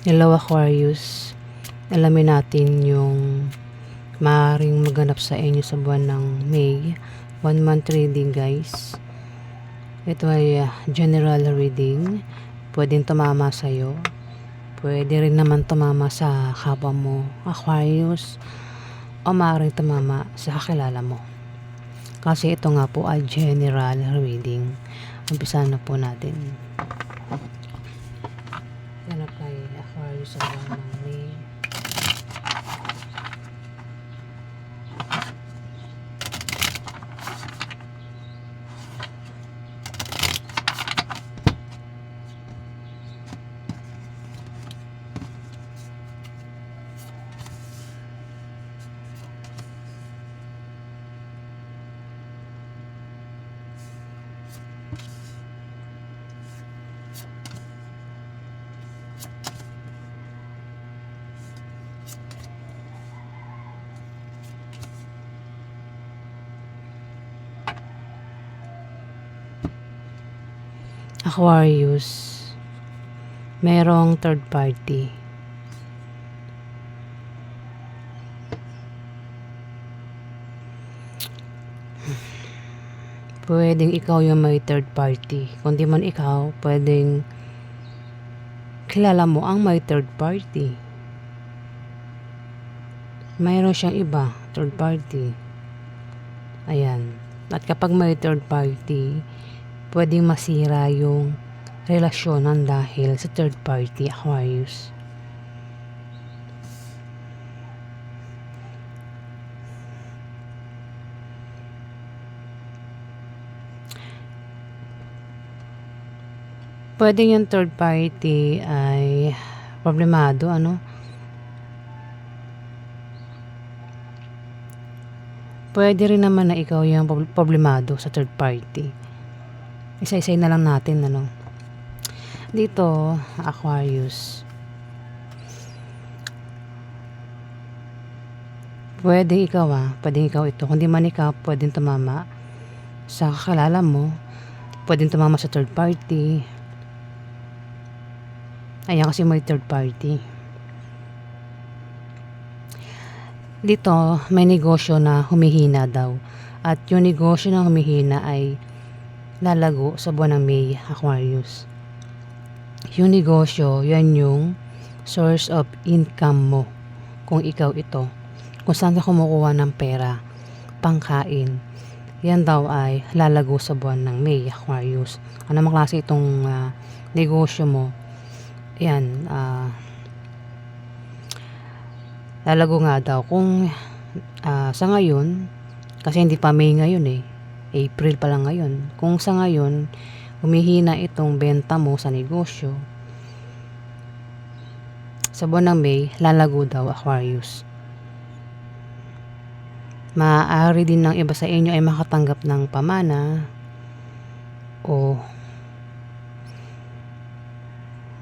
Hello Aquarius, alamin natin yung maaaring maganap sa inyo sa buwan ng May. 1 month reading guys. Ito ay general reading. Pwedeng tumama sa'yo. Pwede rin naman tumama sa kapwa mo Aquarius. O maaaring tumama sa kakilala mo. Kasi ito nga po ay general reading. Umpisa na po natin. Ganap kay Aquarius sa buwan ng May. Aquarius, merong third party. Pwedeng ikaw yung may third party. Kung di man ikaw, pwedeng kilala mo ang may third party. Mayroon siyang iba, third party. Ayan. At kapag may third party, pwedeng masira yung relasyonan dahil sa third party, Aquarius. Pwedeng yung third party ay problemado, Pwede rin naman na ikaw yung problemado sa third party. Isa-isay na lang natin, Dito, Aquarius. Pwede ikaw pwedeng ikaw ito. Kung di man ikaw, pwedeng tumama sa kakilala mo. Pwedeng tumama sa third party. Ayan kasi may third party. Dito, may negosyo na humihina daw. At yung negosyo na humihina ay lalago sa buwan ng May, Aquarius. Yung negosyo, yan yung source of income mo. Kung ikaw ito. Kung saan ka kumukuha ng pera, pangkain. Yan daw ay lalago sa buwan ng May, Aquarius. Ano namang klase itong negosyo mo? Yan, lalago nga daw. Kung sa ngayon, kasi hindi pa May ngayon April pa lang ngayon. Kung sa ngayon, humihina itong benta mo sa negosyo, sa buwan ng May, lalago daw, Aquarius. Maaari din ng iba sa inyo ay makatanggap ng pamana o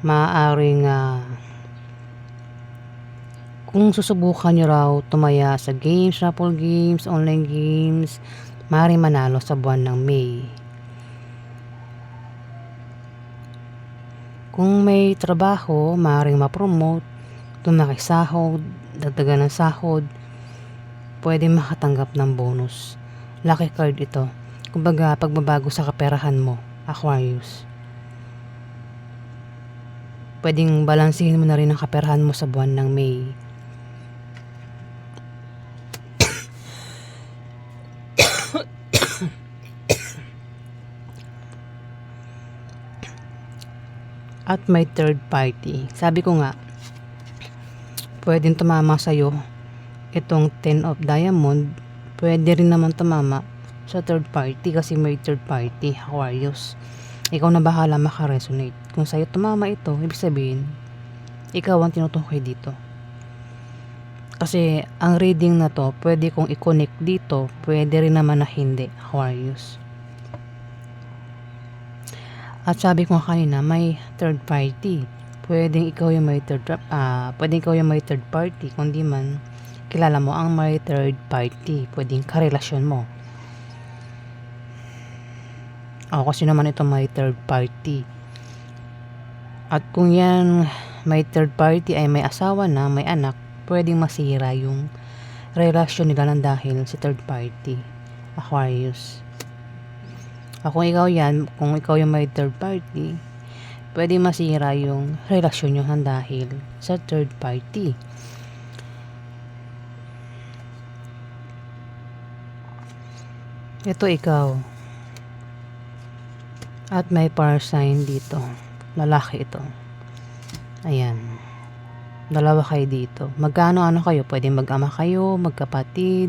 maaaring kung susubukan nyo raw tumaya sa games, raffle games, online games, maaaring manalo sa buwan ng May. Kung may trabaho, maaaring ma-promote, tumakisahod, dagdagan ng sahod, pwede makatanggap ng bonus. Lucky card ito. Kumbaga, pagbabago sa kaperahan mo, Aquarius. Pwedeng balansihin mo na rin ang kaperahan mo sa buwan ng May. At may third party. Sabi ko nga, pwedeng tumama sa'yo itong 10 of diamond. Pwede rin naman tumama sa third party kasi may third party, Aquarius. Ikaw na bahala makaresonate. Kung sa'yo tumama ito, ibig sabihin, ikaw ang tinutukoy dito. Kasi ang reading na to, pwede kong i-connect dito, pwede rin naman na hindi, Aquarius. At sabi ko kanina, may third party. Pwedeng ikaw yung may third party, kundi man kilala mo ang may third party. Pwedeng karelasyon mo. O kasi naman ito may third party. At kung yan may third party ay may asawa na, may anak, pwedeng masira yung relasyon nila ng dahil si third party, Aquarius. Kung ikaw yung may third party, pwedeng masira yung relasyon nyo ng dahil sa third party. Ito ikaw. At may fire sign dito. Lalaki ito. Ayan. Dalawa kayo dito. Magkano-ano kayo? Pwedeng mag-ama kayo, magkapatid,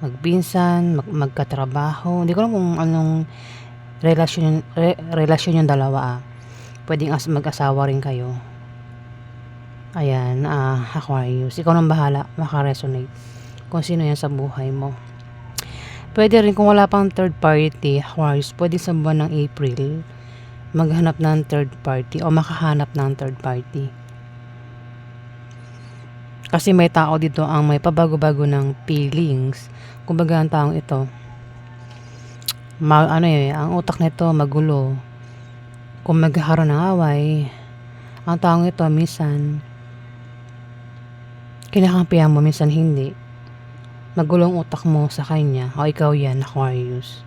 magpinsan, magkatrabaho. Hindi ko alam kung anong relasyon yung dalawa. Pwedeng mag-asawa rin kayo. Ayan, Aquarius. Ikaw nang bahala, makaresonate kung sino yan sa buhay mo. Pwede rin kung wala pang third party, Aquarius, pwede sa buwan ng April maghanap ng third party o makahanap ng third party. Kasi may tao dito ang may pabago-bago ng feelings. Kumbaga ang taong ito, ang utak nito magulo. Kung magkakaroon ng away, ang taong ito minsan kinakampihan mo, minsan hindi. Magulo ang utak mo sa kanya, o ikaw yan, Aquarius.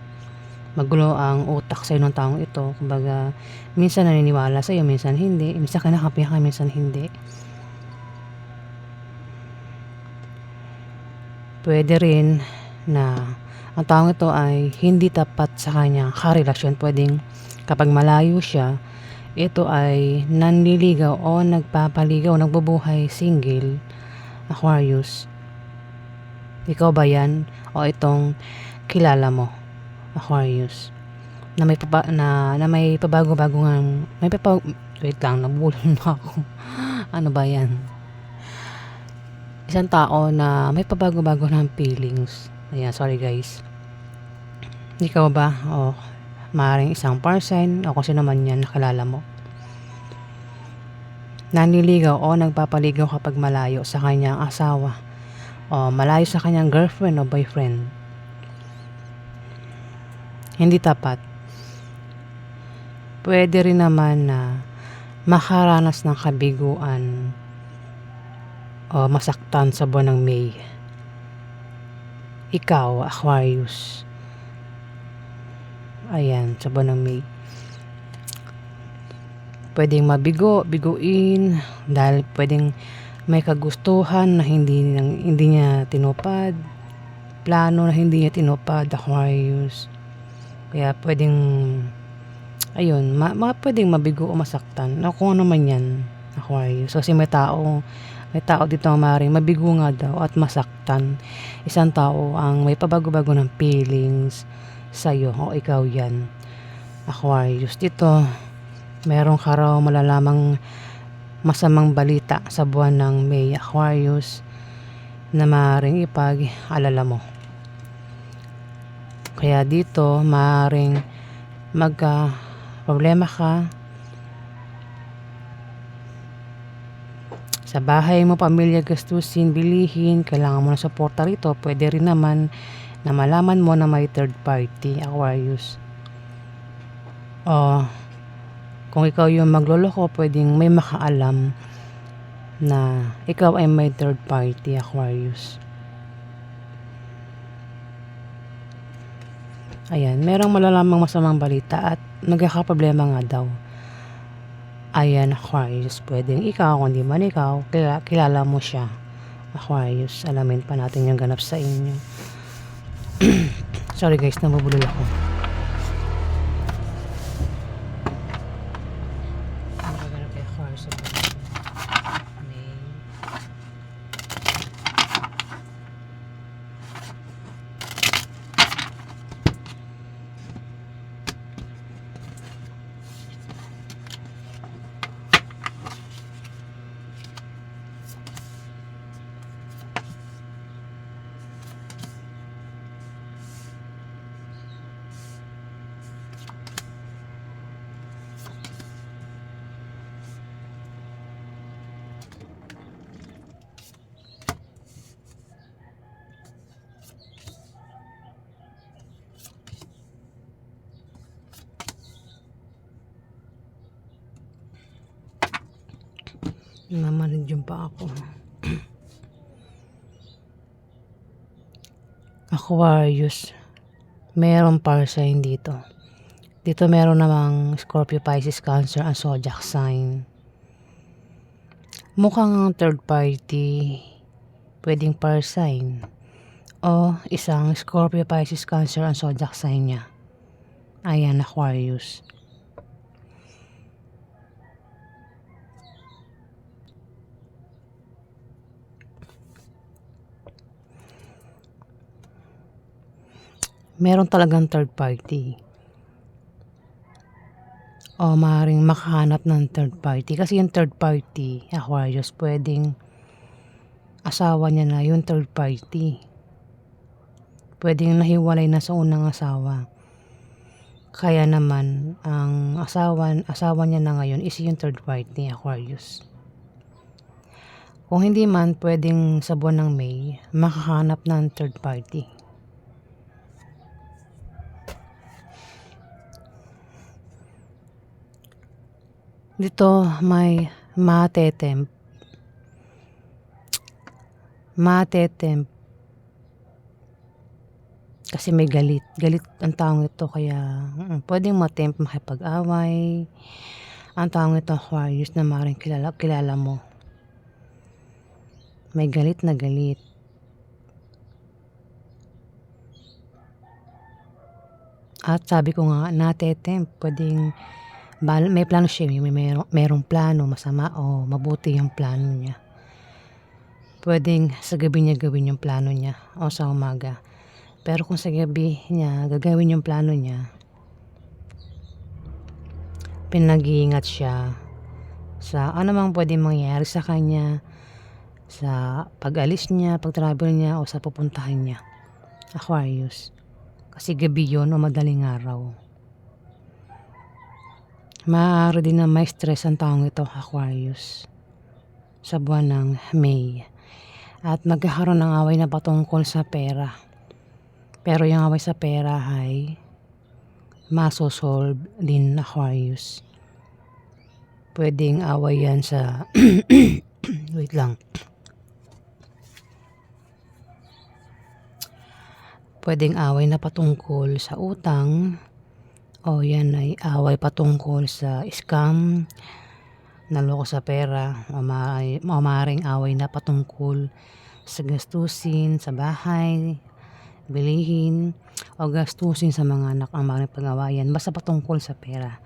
Magulo ang utak sa'yo ng taong ito. Kumbaga, minsan naniniwala sa'yo, minsan hindi. Minsan kinakampihan ka, minsan hindi. Pwede rin na ang taong ito ay hindi tapat sa kanya karelasyon. Pwedeng kapag malayo siya, ito ay nanliligaw o nagpapaligaw, nagbubuhay single, Aquarius. Ikaw ba yan? O itong kilala mo, Aquarius, na may pabago-bago wait lang, nabulol na ako. Ano ba yan? Isang tao na may pabago-bago ng feelings. Ayan, sorry guys. Ikaw ba? O maaaring isang person o kung sino man yan nakilala mo. Nanliligaw o nagpapaligaw kapag malayo sa kanyang asawa o malayo sa kanyang girlfriend o boyfriend. Hindi tapat. Pwede rin naman na makaranas ng kabiguan o masaktan sa buwan ng May. Ikaw, Aquarius. Ayan, sa buwan ng May. Pwedeng biguin, dahil pwedeng may kagustuhan na hindi niya tinupad, plano na hindi niya tinupad, Aquarius. Kaya pwedeng, ayun, pwedeng mabigo o masaktan. Kung ano man yan, Aquarius. Kasi may tao dito ang maaaring mabigo nga daw at masaktan. Isang tao ang may pabago-bago ng feelings sa'yo o ikaw yan, Aquarius. Dito, meron ka raw malalamang masamang balita sa buwan ng May, Aquarius, na maaaring ipag-alala mo. Kaya dito, maaaring magka-problema ka sa bahay mo, pamilya, gastusin, bilihin, kailangan mo ng suporta rito. Pwede rin naman na malaman mo na may third party, Aquarius. O kung ikaw yung magloloko, pwedeng may makaalam na ikaw ay may third party, Aquarius. Ayan, merong malalamang masamang balita at nagkakaproblema nga daw. Ayan, Aquarius, pwedeng ikaw, kung di man ikaw, kilala mo siya, Aquarius. Alamin pa natin yung ganap sa inyo. Sorry guys, nabubulol ako. Ano ba ganap kay Aquarius sa buwan? May Namanig yung pa ako. Aquarius. Merong par sign dito. Dito meron namang Scorpio, Pisces, Cancer, and Zodiac sign. Mukhang third party. Pwedeng par sign. O isang Scorpio, Pisces, Cancer, and Zodiac sign niya. Ayan, Aquarius. Meron talagang third party. O maaaring makahanap ng third party. Kasi yung third party, Aquarius, pwedeng asawa niya na yung third party. Pwedeng nahiwalay na sa unang asawa. Kaya naman, ang asawa niya na ngayon is yung third party, Aquarius. Kung hindi man, pwedeng sa buwan ng May, makahanap ng third party. Dito may matetempt. Kasi may galit. Galit ang taong ito kaya pwedeng matempt makipag-away. Ang taong ito, Aquarius, na maaaring kilala mo. May galit na galit. At sabi ko nga, natetempt. Pwedeng may plano siya, merong plano masama o mabuti yung plano niya. Pwedeng sa gabi niya gawin yung plano niya o sa umaga. Pero kung sa gabi niya gagawin yung plano niya, pinag-iingat siya sa anumang pwedeng mangyari sa kanya, sa pag-alis niya, pag-travel niya o sa pupuntahan niya. Aquarius. Kasi gabi yun o madaling araw. Maaari din na may stress ang taong ito, Aquarius, sa buwan ng May. At magkakaroon ng away na patungkol sa pera. Pero yung away sa pera ay masosolve din, Aquarius. Pwedeng away yan sa wait lang. Pwedeng away na patungkol sa utang. O yan ay away patungkol sa scam, naloko sa pera, o maaaring away na patungkol sa gastusin sa bahay, bilihin, o gastusin sa mga anak ang maaaring pag-awayan. Basta patungkol sa pera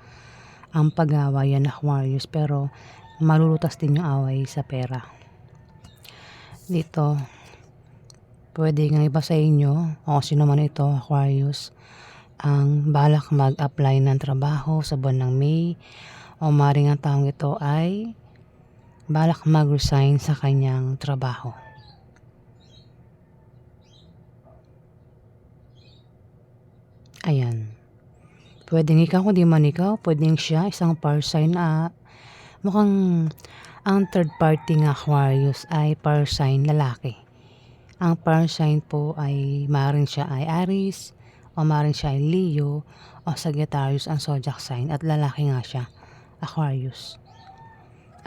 ang pag-awayan, Aquarius, pero malulutas din yung away sa pera. Dito, pwede nga iba sa inyo, o sino man ito, Aquarius, ang balak mag-apply ng trabaho sa buwan ng May, o maaaring ang taong ito ay balak mag-resign sa kanyang trabaho. Ayan. Pwedeng ikaw, kung di man ikaw, pwedeng siya, isang par sign na mukhang ang third party ng Aquarius ay par sign lalaki. Ang par sign po ay maaaring siya ay Aries, o maaaring siya ay Leo, o Sagittarius ang zodiac sign, at lalaki nga siya, Aquarius.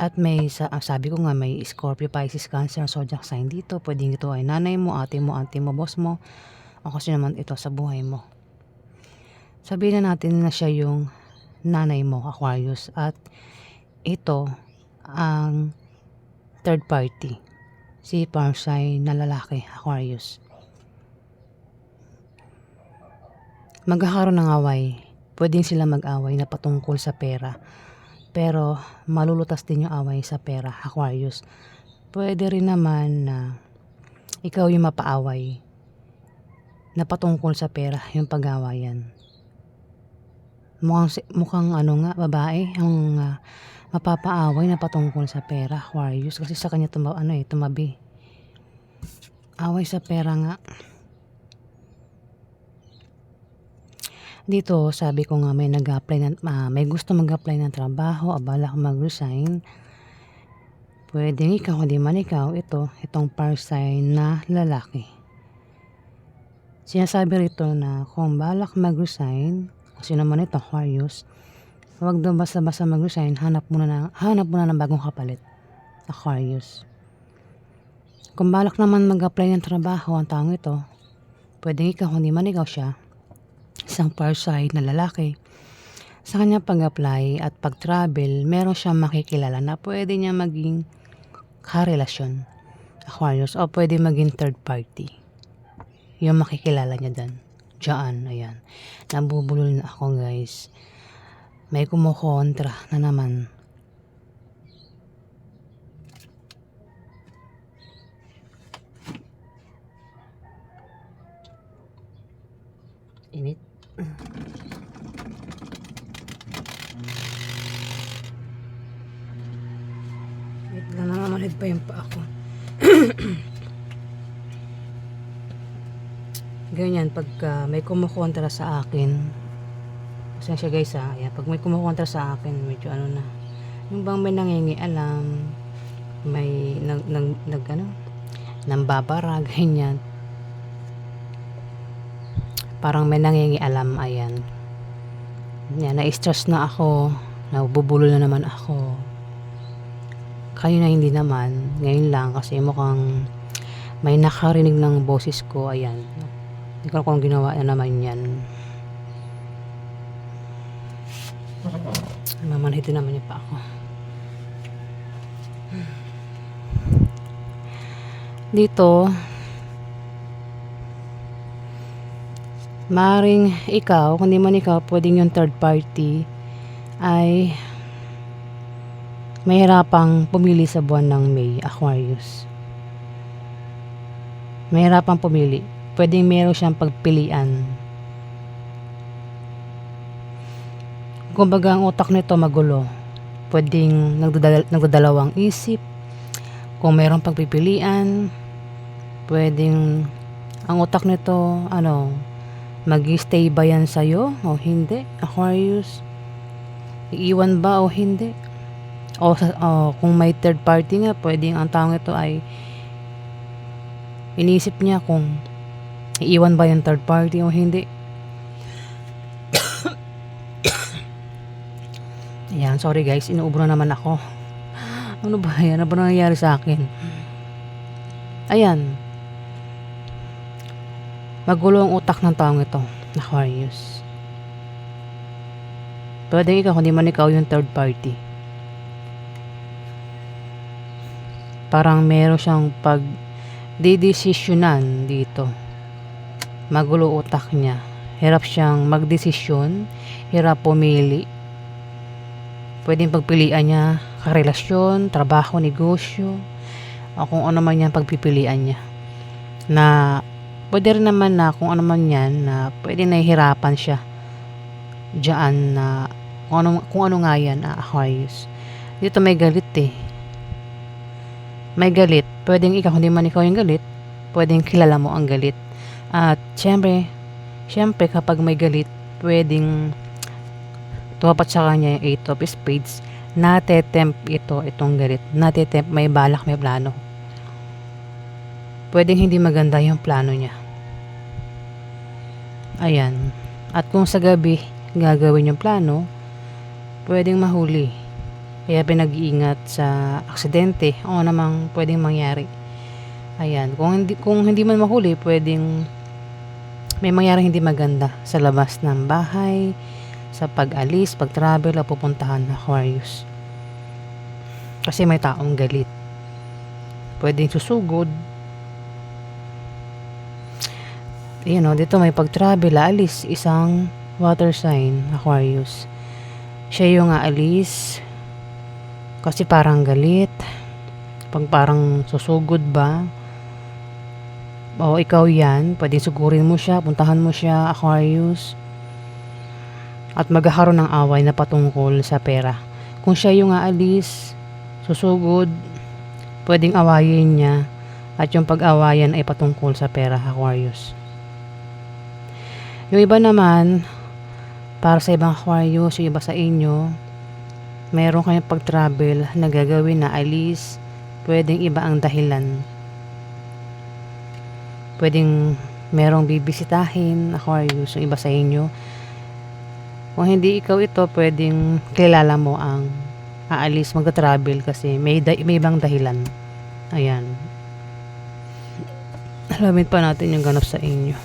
At may sabi ko nga, may Scorpio, Pisces, Cancer ang zodiac sign dito. Pwedeng ito ay nanay mo, ate mo, auntie mo, boss mo, o kasi naman ito sa buhay mo. Sabihin na natin na siya yung nanay mo, Aquarius, at ito ang third party, si par sign na lalaki, Aquarius. Magkakaroon ng away. Pwedeng sila mag-away na patungkol sa pera. Pero malulutas din yung away sa pera, Aquarius. Pwede rin naman na ikaw yung mapaaway na patungkol sa pera, yung pag-awayan. Mukhang babae ang mapapaaway na patungkol sa pera, Aquarius. Kasi sa kanya tumabi. Away sa pera nga. Dito, sabi ko nga may may gusto mag-apply ng trabaho, balak mag-resign. Pwedeng ikaw, hindi man ikaw, itong par sign na lalaki. Sinasabi rito na kung balak mag-resign, kasi naman ito, Aquarius, huwag daw basta-basta mag-resign, hanap muna ng bagong kapalit. Aquarius. Kung balak naman mag-apply ng trabaho ang taong ito, pwedeng ikaw, hindi man ikaw siya, isang far side na lalaki. Sa kanya pag-apply at pag-travel, meron siyang makikilala na pwede niya maging karelasyon, Aquarius, o pwede maging third party. Yung makikilala niya diyan, ayan. Nabubulol na ako, guys. May kumukontra na naman. Init. Wait lang, namamanhid pa yung pa ako. Ganyan, pagka may kumukontra sa akin, pasensya guys ayan, pag may kumukontra sa akin, medyo ano na, yung bang may nangingialam, may nambabara, ganyan. Parang may nangingialam, ayan. Yan, na-stress na ako, nabubulol na naman ako. Kayo na hindi naman, ngayon lang kasi mukhang may nakarinig ng boses ko, ayan. Hindi ko kung ginawa na naman yan. Mamanhid naman niya pa ako. Dito, maring ikaw, kundi man ikaw, pwedeng yung third party ay mahirapang pumili sa buwan ng May, Aquarius. Mahirapang pumili. Pwedeng meron siyang pagpilian. Kumbaga ang utak nito magulo. Pwedeng nagdadalawang isip. Kung mayroong pagpipilian, pwedeng ang utak nito, mag-stay ba yan sa'yo o hindi, Aquarius? Iiwan ba o hindi? O kung may third party nga, pwedeng ang taong ito ay inisip niya kung iiwan ba yung third party o hindi. Ayan, sorry guys, inuubro na naman ako. Ano ba yan? Ano ba nangyayari sa akin? Ayan. Magulo ang utak ng taong ito, Aquarius. Pwede ikaw, kundi man ikaw yung third party. Parang meron siyang pag-dedesisyonan dito. Magulo utak niya. Hirap siyang magdesisyon, hirap pumili. Pwedeng pagpilian niya, karelasyon, trabaho, negosyo, o kung ano man yan pagpipilian niya. Na pwede rin naman na kung ano man yan, na pwede nahihirapan siya diyan na kung ano nga yan, Aquarius. Dito may galit eh. May galit. Pwedeng ikaw, hindi man ikaw yung galit, pwedeng kilala mo ang galit. At syempre kapag may galit, pwedeng tumapat sa kanya yung 8 of spades. Natetempt itong galit. Natetempt, may balak, may plano. Pwedeng hindi maganda yung plano niya. Ayan. At kung sa gabi gagawin yung plano, pwedeng mahuli. Kaya pinag-iingat sa aksidente o namang pwedeng mangyari. Ayan. Kung hindi man mahuli, pwedeng may mangyari hindi maganda sa labas ng bahay, sa pag-alis, pag-travel o pupuntahan na, Aquarius. Kasi may taong galit. Pwedeng susugod. Dito may pag-travel, aalis, isang water sign, Aquarius. Siya yung aalis kasi parang galit. Pag parang susugod ba, o ikaw yan, pwedeng sugurin mo siya, puntahan mo siya, Aquarius. At magkakaroon ng away na patungkol sa pera. Kung siya yung aalis, susugod, pwedeng awayin niya. At yung pag-awayan ay patungkol sa pera, Aquarius. Yung iba naman, para sa ibang Aquarius, yung iba sa inyo, mayroon kayong pag-travel na gagawin na alis, pwedeng iba ang dahilan. Pwedeng merong bibisitahin, Aquarius, yung iba sa inyo. Kung hindi ikaw ito, pwedeng kilala mo ang aalis, magta-travel kasi may ibang dahilan. Ayan. Alamin pa natin yung ganap sa inyo.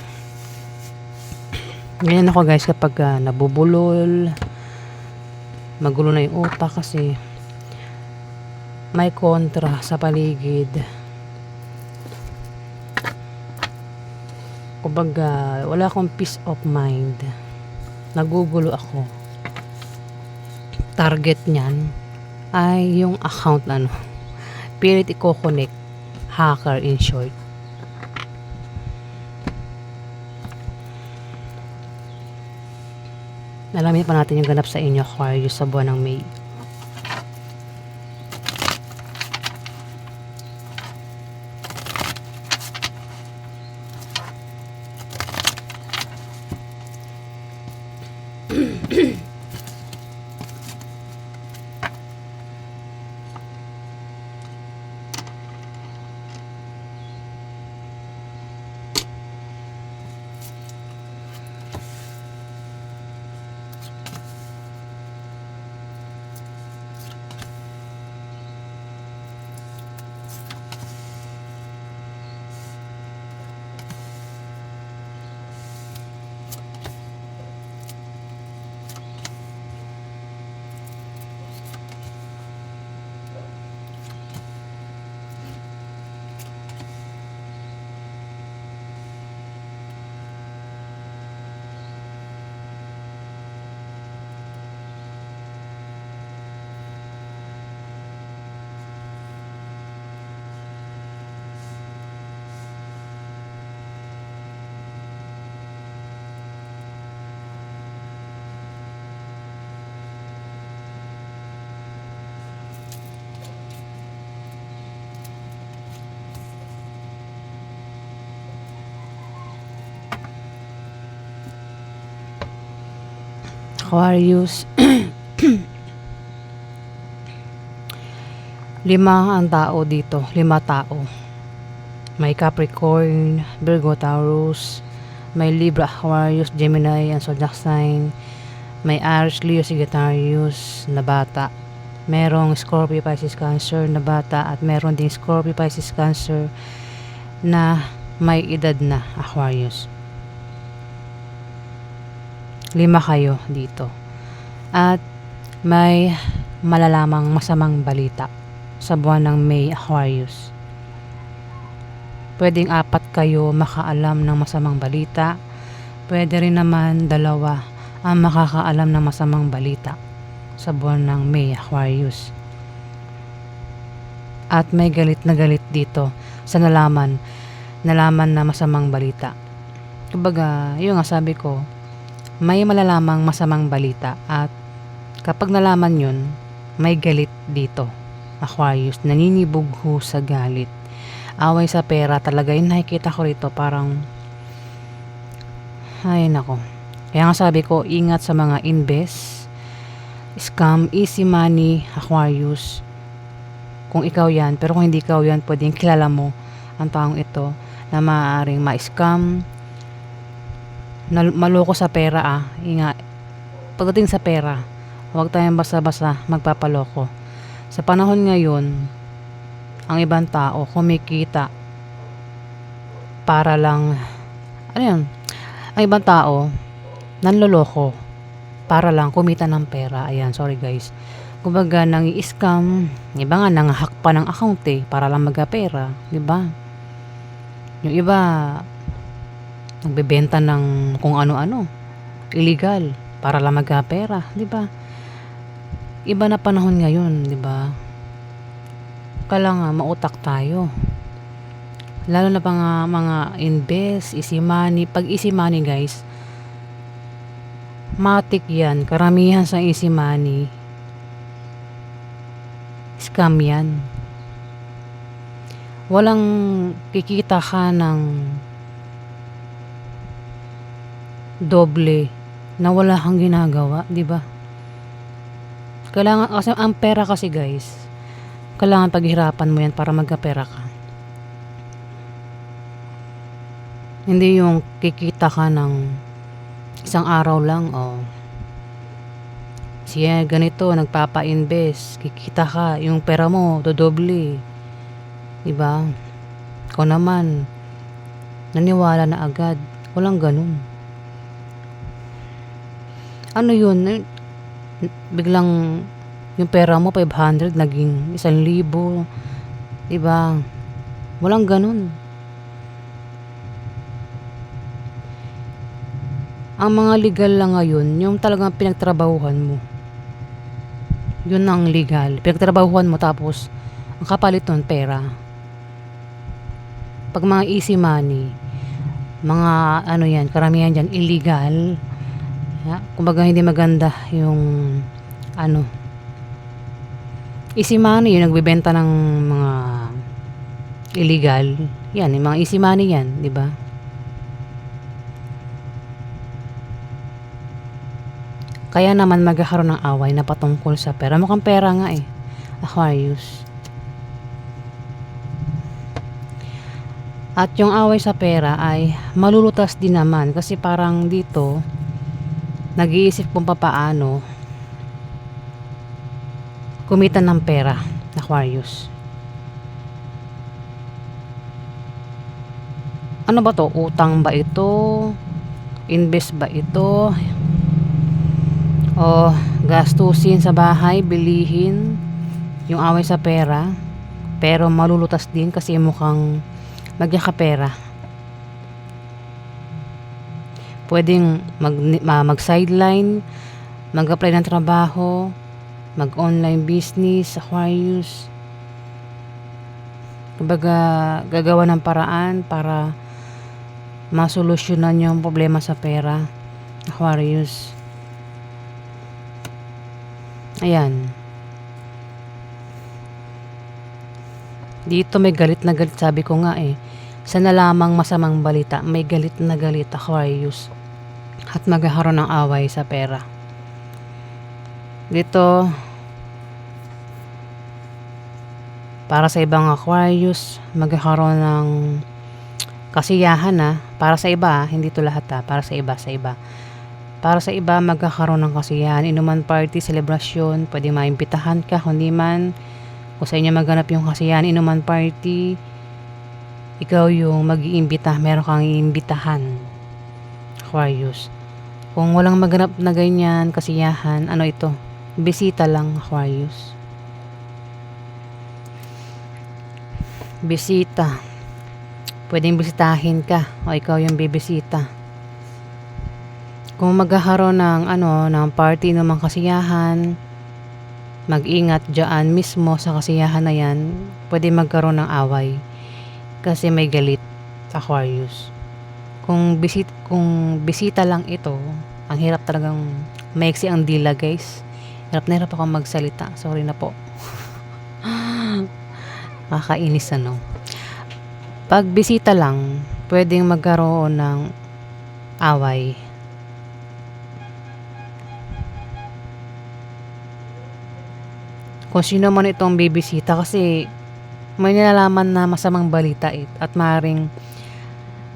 Ganyan ako guys kapag nabubulol, magulo na yung utak kasi may kontra sa paligid. Kumbaga, wala akong peace of mind. Nagugulo ako. Target niyan ay yung account pilit i-connect, hacker in short. Alamin pa natin yung ganap sa inyo, Aquarius, sa buwan ng May. Aquarius. 5 ang tao dito, 5 tao. May Capricorn, Virgo, Taurus, may Libra, Aquarius, Gemini, and Zodiac sign. May Aries, Leo, Sagittarius na bata. Merong Scorpio, Pisces, Cancer na bata, at meron ding Scorpio, Pisces, Cancer na may edad na, Aquarius. 5 kayo dito. At may malalamang masamang balita sa buwan ng May, Aquarius. Pwedeng 4 kayo makaalam ng masamang balita. Pwede rin naman 2 ang makakaalam ng masamang balita sa buwan ng May, Aquarius. At may galit na galit dito sa nalaman na masamang balita. Kumbaga, yun nga sabi ko, may malalamang masamang balita at kapag nalaman yun, may galit dito. Aquarius, naninibugho sa galit. Away sa pera talaga yung nakikita ko rito, parang ay nako. Kaya nga sabi ko, ingat sa mga invest, scam, easy money, Aquarius. Kung ikaw yan, pero kung hindi ikaw yan, pwedeng kilala mo ang taong ito na maaaring ma-scam, maloko sa pera Ingat. Pagdating sa pera, huwag tayong basta-basta magpapaloko. Sa panahon ngayon, ang ibang tao kumikita para lang, ang ibang tao nanloloko para lang kumita ng pera. Ayan, sorry guys. Kumbaga, nang i-scam, iba nga nanghahack pa ng account para lang magkapera, di ba? Yung iba nagbebenta ng kung ano-ano, illegal, para lang magkapera, di ba? Iba na panahon ngayon, di ba? Kailangan mautak tayo. Lalo na pa nga mga invest, easy money. Pag easy money guys, matik yan. Karamihan sa easy money, scam yan. Walang kikita ka ng doble na wala kang ginagawa, di ba? Kailangan kasi ang pera kasi guys, kailangan paghirapan mo yan para magkapera ka. Hindi yung kikita ka ng isang araw lang siya ganito, nagpapa-invest, kikita ka, yung pera mo, dodoble. Diba? Ikaw naman, naniwala na agad. Walang ganun. Ano yun? Biglang, yung pera mo, 500, naging 1,000. Diba? Walang ganun. Ang mga legal lang ngayon, yung talagang pinagtrabahuhan mo. Yun ang legal. Pinagtrabahuhan mo tapos, ang kapalit nun, pera. Pag mga easy money, mga ano yan, karamihan dyan, illegal. Kumbaga hindi maganda yung ano, easy money, yung nagbebenta ng mga illegal. Yan, yung mga easy money yan, di ba? Kaya naman magkakaroon ng away na patungkol sa pera. Mukhang pera nga Aquarius. At yung away sa pera ay malulutas din naman kasi parang dito nag-iisip kung papaano kumita ng pera, Aquarius. Ano ba to? Utang ba ito? Invest ba ito? O gastusin sa bahay, bilihin? Yung away sa pera, pero malulutas din kasi mukhang magyakapera. Pwedeng mag-sideline, mag-apply ng trabaho, mag-online business, Aquarius. Kumbaga, gagawa ng paraan para masolusyonan yung problema sa pera, Aquarius. Ayan. Dito may galit na galit, sabi ko nga Sa nalamang masamang balita, may galit na galit, Aquarius. At magkakaroon ng away sa pera. Dito, para sa ibang Aquarius, magkakaroon ng kasiyahan para sa iba, hindi to lahat para sa iba, Para sa iba, magkakaroon ng kasiyahan, inuman party, celebration, pwede maimbitahan ka, kundi man, kung sa inyo maganap yung kasiyahan, inuman party, ikaw yung mag-iimbita, meron kang iimbitahan, Aquarius. Kung walang maganap na ganyan, kasiyahan, ano ito? Bisita lang, Aquarius. Bisita. Pwedeng bisitahin ka o ikaw yung bibisita. Kung magkakaroon ng party ng mga kasiyahan, mag-ingat dyan mismo sa kasiyahan na yan, pwede magkaroon ng away kasi may galit, Aquarius. Kung bisita lang ito, ang hirap talagang maiksi ang dila, guys. Hirap na hirap ako magsalita. Sorry na po. Makakainis Pag bisita lang, pwedeng magkaroon ng away. Kung sino man itong bibisita kasi may nilalaman na masamang balita at maaaring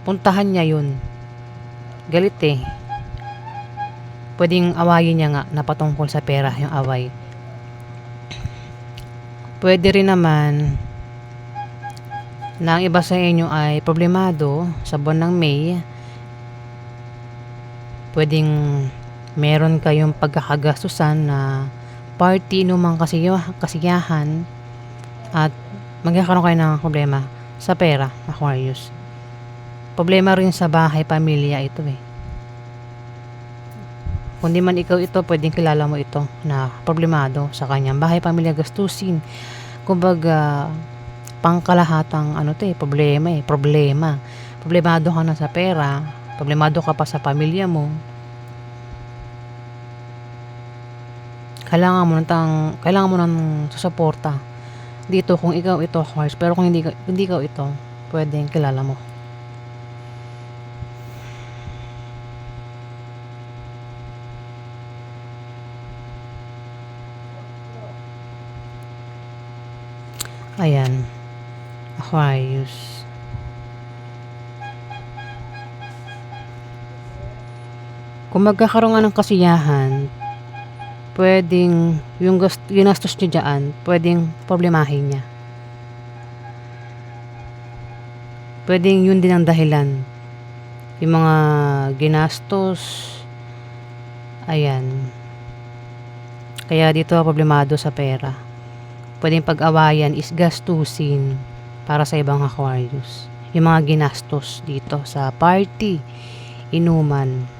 puntahan niya yun. Galit Pwedeng awayin niya nga na patungkol sa pera yung away. Pwede rin naman na ang iba sa inyo ay problemado sa buwan ng May. Pwedeng meron kayong pagkakagastusan na party numang kasiyahan at magkakaroon kayo ng problema sa pera, Aquarius. Problema rin sa bahay, pamilya ito Kung di man ikaw ito, pwedeng kilala mo ito na problemado sa kanyang bahay, pamilya, gastusin. Kumbaga, pangkalahatang problema problema. Problemado ka na sa pera, problemado ka pa sa pamilya mo. Kailangan mo ng susuporta dito kung ikaw ito, Aquarius. Pero kung hindi ikaw ito, pwedeng kilala mo. Ayan, Aquarius. Kung magkakaroon ng kasiyahan, Puwedeng yung ginastos niyo diyaan, puwedeng problemahin niya. Puwedeng yun din ang dahilan. Yung mga ginastos, ayan. Kaya dito problemado sa pera. Puwedeng pag-awayan is gastusin para sa ibang Aquarius. Yung mga ginastos dito sa party, inuman.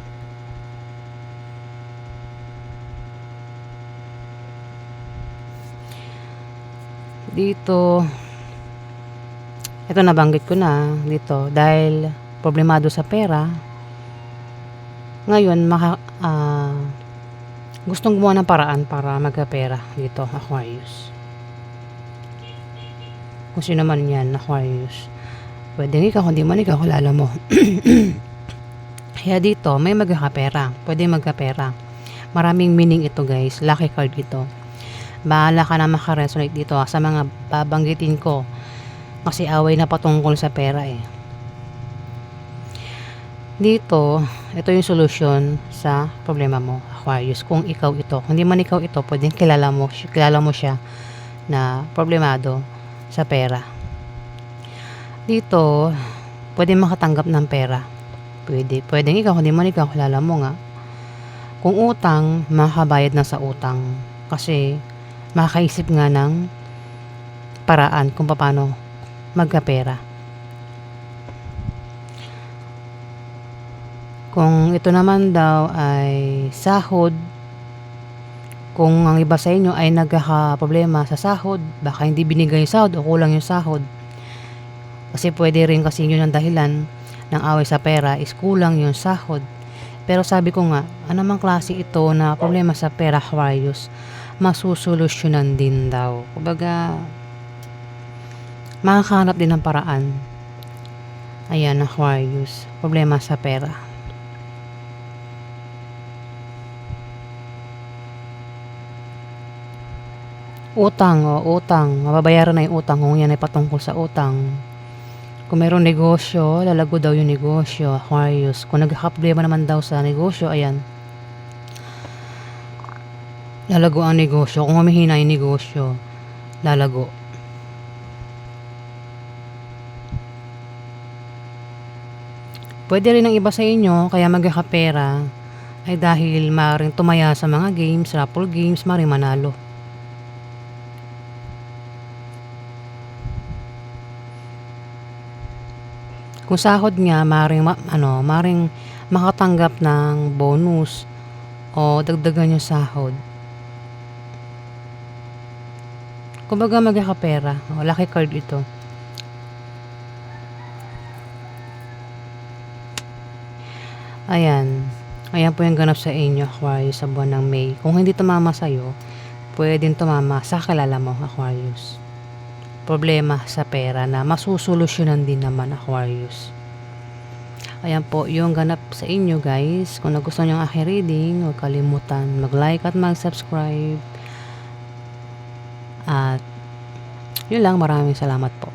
Dito, ito nabanggit ko na dito dahil problemado sa pera. Ngayon, gustong gumawa ng paraan para magkapera dito, Aquarius. Kung sino man yan, Aquarius. Pwede ikaw, kundi man ikaw, kilala mo. Kaya dito, may magkakapera. Pwede magkapera. Maraming meaning ito, guys. Lucky card ito. Bahala ka na makaresonate dito sa mga babanggitin ko. Kasi away na patungkol sa pera eh. Dito, ito yung solusyon sa problema mo, Aquarius. Kung ikaw ito, kung hindi man ikaw ito, pwedeng kilala mo siya na problemado sa pera. Dito, pwede makatanggap ng pera. Pwedeng ikaw, hindi man ikaw, kilala mo nga. Kung utang, makabayad na sa utang. Kasi, makakaisip nga ng paraan kung paano magkapera. Kung ito naman daw ay sahod, kung ang iba sa inyo ay nagkakaproblema sa sahod, baka hindi binigay yung sahod o kulang yung sahod. Kasi pwede rin kasi yun ang dahilan ng away sa pera is kulang yung sahod. Pero sabi ko nga, anumang klase ito na problema sa pera, Aquarius, masusolusyonan din daw. Kumbaga, makakahanap din ng paraan. Ayan, Aquarius, problema sa pera. Utang, mababayaran na yung utang kung yan ay patungkol sa utang. Kung mayroong negosyo, lalago daw yung negosyo, Aquarius. Kung nagkakaproblema naman daw sa negosyo, ayan, lalago ang negosyo. Kung humihina yung negosyo, lalago. Pwede rin ang iba sa inyo, kaya magkakapera, ay dahil maaaring tumaya sa mga games, raffle games, maaaring manalo. Kung sahod nga, maaaring makatanggap ng bonus o dagdagan yung sahod. Kumbaga magkakapera. Lucky card ito. Ayan. Ayan po yung ganap sa inyo, Aquarius, sa buwan ng May. Kung hindi tumama sa'yo, pwedeng tumama sa kilala mo, Aquarius. Problema sa pera na masusolusyonan din naman, Aquarius. Ayan po yung ganap sa inyo, guys. Kung nagustuhan nyo ang aking reading, huwag kalimutan mag-like at mag-subscribe. At yun lang, maraming salamat po.